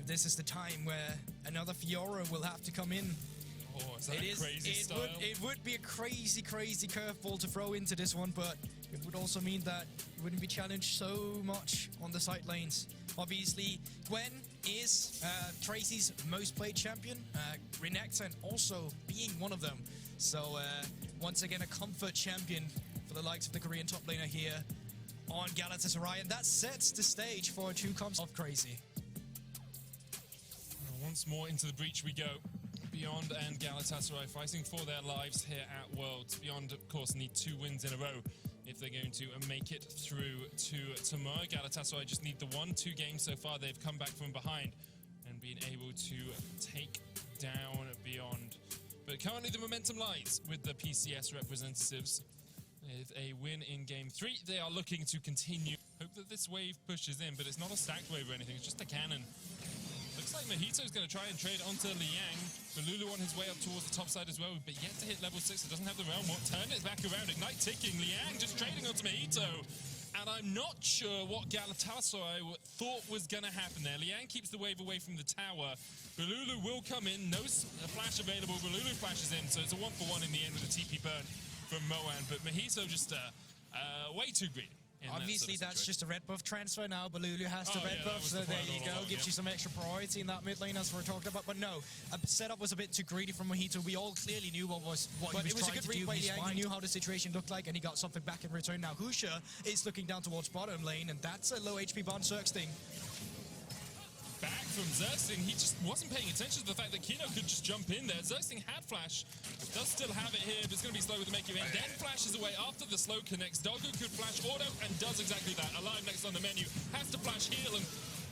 this is the time where another Fiora will have to come in. Oh, is that a crazy style? It would be a crazy curveball to throw into this one, but it would also mean that you wouldn't be challenged so much on the side lanes. Obviously, Gwen is Tracy's most played champion, Renekton also being one of them. So once again, a comfort champion for the likes of the Korean top laner here on Galatasaray, and that sets the stage for a true comps of Crazy. Once more into the breach we go. Beyond and Galatasaray fighting for their lives here at Worlds. Beyond, of course, need 2 wins in a row if they're going to make it through to tomorrow. Galatasaray just need the 2 games so far. They've come back from behind and been able to take down Beyond. But currently the momentum lies with the PCS representatives. With a win in Game 3, they are looking to continue. Hope that this wave pushes in, but it's not a stacked wave or anything, it's just a cannon. Looks like Mojito's going to try and trade onto Liang. Bolulu on his way up towards the top side as well, but yet to hit level 6. It doesn't have the realm walk. Turn it back around. Ignite ticking. Liang just trading onto Mojito. And I'm not sure what Galatasaray thought was going to happen there. Liang keeps the wave away from the tower. Bolulu will come in. No flash available. Bolulu flashes in, so it's a 1-for-1 in the end with a TP burn from Maoan. But Mojito just way too greedy. Obviously, that's just a red buff transfer now. Bolulu has the red buff, so there you go. Gives you some extra priority in that mid lane, as we're talking about. But no, a setup was a bit too greedy from Mojito. We all clearly knew what he was trying to do. He knew how the situation looked like, and he got something back in return. Now, Husha is looking down towards bottom lane, and that's a low HP bound Zergsting. Back from Zergsting, he just wasn't paying attention to the fact that Kino could just jump in there. Zergsting had flash, does still have it here, but it's going to be slow with the make you in. Then flashes away after the slow connects. Doggo could flash auto and does exactly that. Alive next on the menu, has to flash heal, and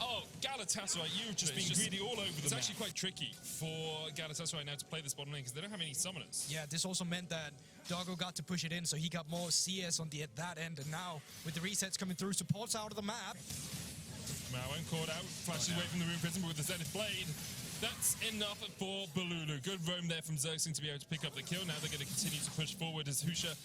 oh, Galatasaray, you've just been greedy all over the map. It's actually quite tricky for Galatasaray now to play this bottom lane because they don't have any summoners. Yeah, this also meant that Doggo got to push it in, so he got more CS on that end, and now with the resets coming through, supports out of the map. Maoan caught out, flashes away from the Rune Prison, but with the Zenith Blade, that's enough for Bolulu. Good roam there from Zergsting to be able to pick up the kill. Now they're going to continue to push forward as Husha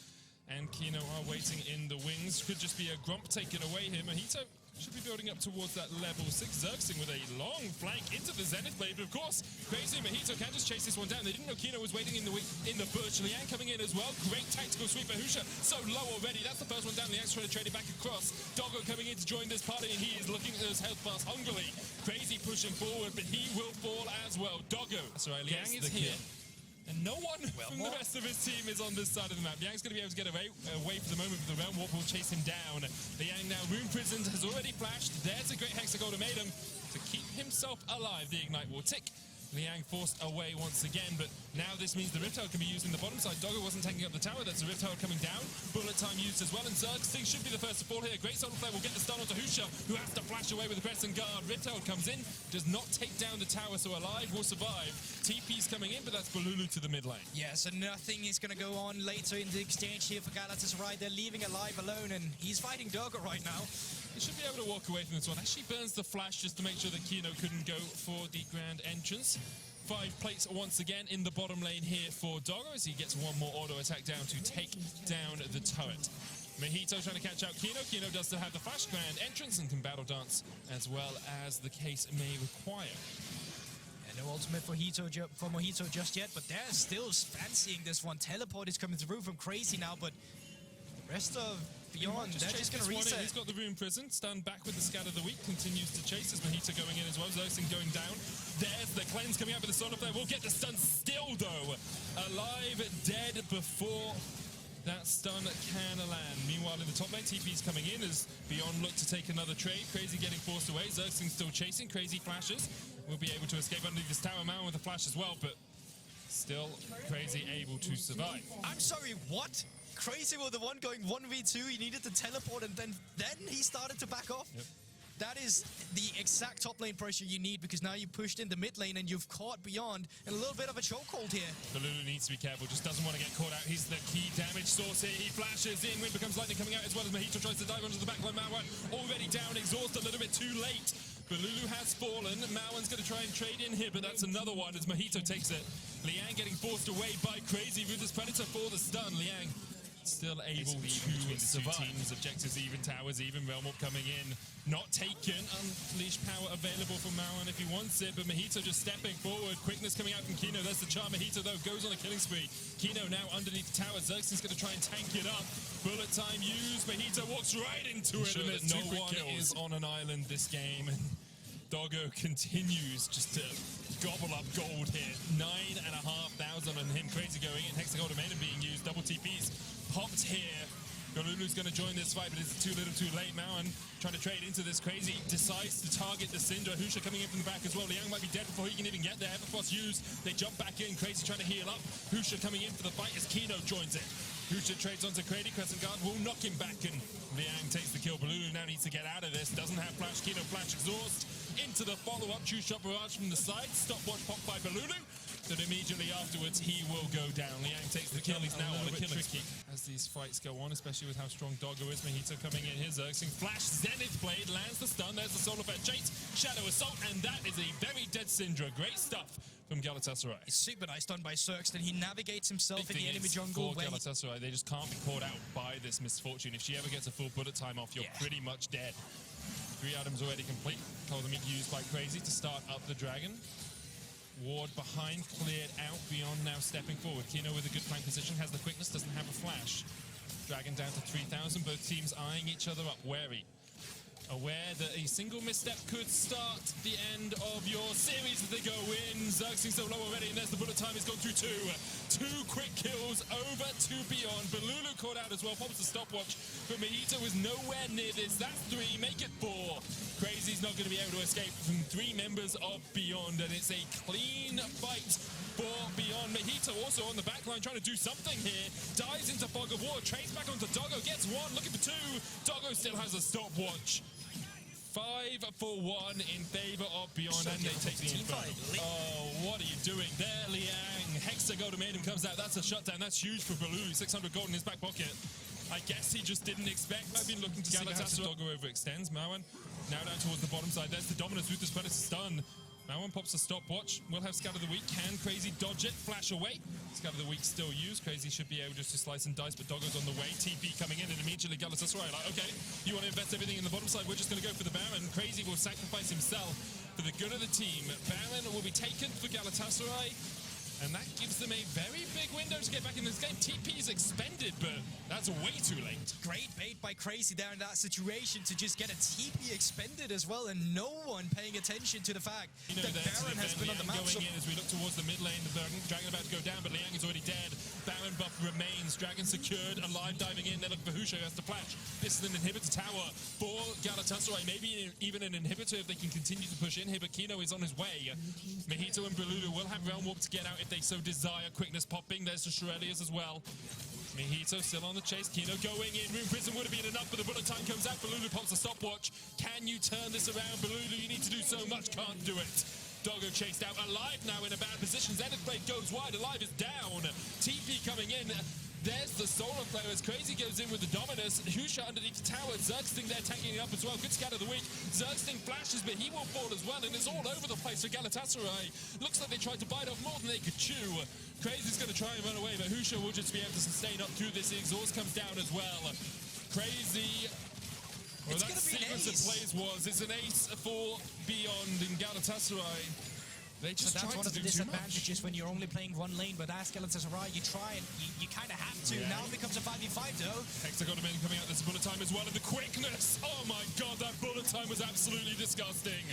and Kino are waiting in the wings. Could just be a Grump taken away here. Mojito should be building up towards that level 6. Zergsting with a long flank into the Zenith Blade, but of course, Crazy Mojito can just chase this one down. They didn't know Kino was waiting in the bush. Liang coming in as well. Great tactical sweep for Husha. So low already. That's the first one down. Liang's trying to trade it back across. Doggo coming in to join this party, and he is looking at his health bars hungrily. Crazy pushing forward, but he will fall as well. Doggo. That's right, Liang is here. And no one from the rest of his team is on this side of the map. Liang's going to be able to get away for the moment, but the Realm Warp will chase him down. Liang now, Rune Prison has already flashed. There's a great Hexa Ultimatum to keep himself alive. The Ignite will tick. Liang forced away once again, but now this means the Rift Herald can be used in the bottom side. Doggo wasn't taking up the tower. That's the Rift Herald coming down. Bullet time used as well, and Zergsting should be the first to fall here. Great Solar Flare will get the stun onto Husha, who has to flash away with the Crescent Guard. Rift Herald comes in, does not take down the tower, so Alive will survive. TP's coming in, but that's Bolulu to the mid lane. Yeah, so nothing is going to go on later in the exchange here for Galatasaray. They're leaving Alive alone, and he's fighting Doggo right now. He should be able to walk away from this one. Actually burns the flash just to make sure that Kino couldn't go for the grand entrance. 5 plates once again in the bottom lane here for Doggo as he gets one more auto attack down to take down the turret. Mojito trying to catch out Kino. Kino does still have the flash grand entrance and can battle dance as well as the case may require. And no ultimate for Mojito just yet, but they're still fancying this one. Teleport is coming through from Crazy now, but the rest of Beyond, they're just going to reset. He's got the Rune Prison, stand back with the Scat of the Week, continues to chase as Mojito going in as well, Zergsting going down. There's the cleanse coming out with the Solar Flare, will get the stun still though. Alive, dead before that stun can land. Meanwhile in the top lane, TP's coming in as Beyond look to take another trade. Crazy getting forced away, Zergsting still chasing, Crazy flashes. Will be able to escape underneath this tower, Maoan with a flash as well, but still Crazy able to survive. I'm sorry, what? Crazy was the one going 1v2, he needed to teleport, and then he started to back off. Yep. That is the exact top lane pressure you need, because now you pushed in the mid lane and you've caught Beyond in a little bit of a chokehold here. Bolulu needs to be careful, just doesn't want to get caught out. He's the key damage source here. He flashes in, Wind becomes lightning coming out as well as Mojito tries to dive onto the backline. Maoan already down, exhaust a little bit too late. Bolulu has fallen. Maoan's going to try and trade in here, but that's another one as Mojito takes it. Liang getting forced away by Crazy. Ruthless Predator for the stun. Liang still able to survive. Teams, objectives, even towers, even Realm Warp coming in. Not taken. Unleash power available for Maoan if he wants it, but Mojito just stepping forward. Quickness coming out from Kino. There's the charm. Mojito, though, goes on a killing spree. Kino now underneath the tower. Zergsting's going to try and tank it up. Bullet time used. Mojito walks right into it, and there's no one is on an island this game. Doggo continues just to gobble up gold here. 9,500 on him. Crazy going in. Hexagon Maiden being used. Double TPs popped here. Bolulu's going to join this fight, but it's too little too late. Maoan trying to trade into this. Crazy decides to target the Syndra. Husha coming in from the back as well. Liang might be dead before he can even get there. Everfrost used. They jump back in. Crazy trying to heal up. Husha coming in for the fight as Kino joins it. Husha trades onto Crazy. Crescent Guard will knock him back, and Liang takes the kill. Bolulu now needs to get out of this. Doesn't have flash. Kino flash exhaust. Into the follow-up. True shot barrage from the side. Stopwatch pop by Bolulu. But immediately afterwards, he will go down. Liang takes the kill. He's now on a killing tricky as these fights go on, especially with how strong Doggo is. Mojito coming in here. Zergsting flash. Zenith Blade lands the stun. There's the Solar Fan Chase. Shadow Assault. And that is a very dead Syndra. Great stuff from Galatasaray. It's super nice done by Zergsting. He navigates himself in the enemy jungle. For Galatasaray, they just can't be caught out by this misfortune. If she ever gets a full bullet time off, you're pretty much dead. 3 items already complete. Caldemic used by Crazy to start up the dragon. Ward behind, cleared out. Beyond now stepping forward. Kino with a good flank position, has the quickness, doesn't have a flash. Dragon down to 3,000. Both teams eyeing each other up, wary. Aware that a single misstep could start the end of your series as they go in. Zergsting so low already, and there's the bullet time. He's gone through 2. 2 quick kills over to Beyond. Bolulu caught out as well, pops the stopwatch, but Mojito is nowhere near this. That's 3, make it 4. Crazy's not going to be able to escape from 3 members of Beyond, and it's a clean fight for Beyond. Mojito also on the back line trying to do something here. Dives into Fog of War, trades back onto Doggo, gets 1, looking for 2. Doggo still has a stopwatch. 5 for 1 in favor of Beyond, and they take the Inferno. Oh, what are you doing there, Liang? Hexagon Maiden comes out. That's a shutdown. That's huge for Bolulu. 600 gold in his back pocket. I guess he just didn't expect. I've been looking to see how Doggo overextends. Maoan now down towards the bottom side. There's the Dominus with this Predator stun. Maoan pops a stopwatch. We'll have Scatter the Weak. Can Crazy dodge it? Flash away. Scatter the Weak still used. Crazy should be able just to slice and dice, but Doggo's on the way. TP coming in, and immediately Galatasaray like, okay, you want to invest everything in the bottom side? We're just going to go for the Baron. Crazy will sacrifice himself for the good of the team. Baron will be taken for Galatasaray, and that gives them a very big window to get back in this game. TP is expended, but that's way too late. Great bait by Crazy there in that situation to just get a TP expended as well, and no one paying attention to the fact that Baron has been on the map. Going in as we look towards the mid lane, the Dragon about to go down, but Liang is already dead. Baron buff remains. Dragon secured, alive, diving in. They're looking for Husha, who has to flash. This is an inhibitor tower for Galatasaray. Maybe even an inhibitor if they can continue to push in here, but Kino is on his way. Mojito and Bolulu will have Realm Warp to get out if they so desire. Quickness popping. There's the Shurelius as well. Mojito still on the chase. Kino going in. Rune Prison would have been enough, but the bullet time comes out. Bolulu pops a stopwatch. Can you turn this around? Bolulu, you need to do so much. Can't do it. Doggo chased out. Alive now in a bad position. Zenith Blade goes wide. Alive is down. TP coming in. There's the Solar Flare as Crazy goes in with the Dominus. Husha underneath the tower. Zergsting there tanking it up as well. Good Scatter the Weak. Zergsting flashes, but he will fall as well, and it's all over the place for Galatasaray. Looks like they tried to bite off more than they could chew. Crazy's going to try and run away, but Husha will just be able to sustain up through this. The exhaust comes down as well. Crazy. Well, that sequence of plays it's an ace for Beyond in Galatasaray. They just that's one of the disadvantages when you're only playing one lane, but as Galatasaray, you try and you kind of have to. Now it becomes a 5v5 though. Hexagon Maiden coming out, there's a bullet time as well, and the quickness! Oh my god, that bullet time was absolutely disgusting.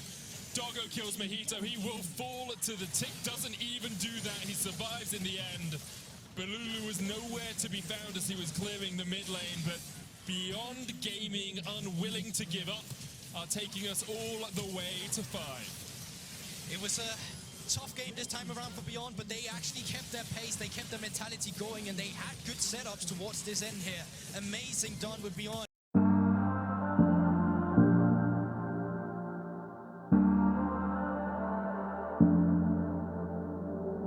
Doggo kills Mojito, he will fall to the tick, doesn't even do that, he survives in the end. Bolulu was nowhere to be found as he was clearing the mid lane, but Beyond Gaming, unwilling to give up, are taking us all the way to 5. It was a tough game this time around for Beyond, but they actually kept their pace, they kept their mentality going, and they had good setups towards this end here. Amazing done with Beyond.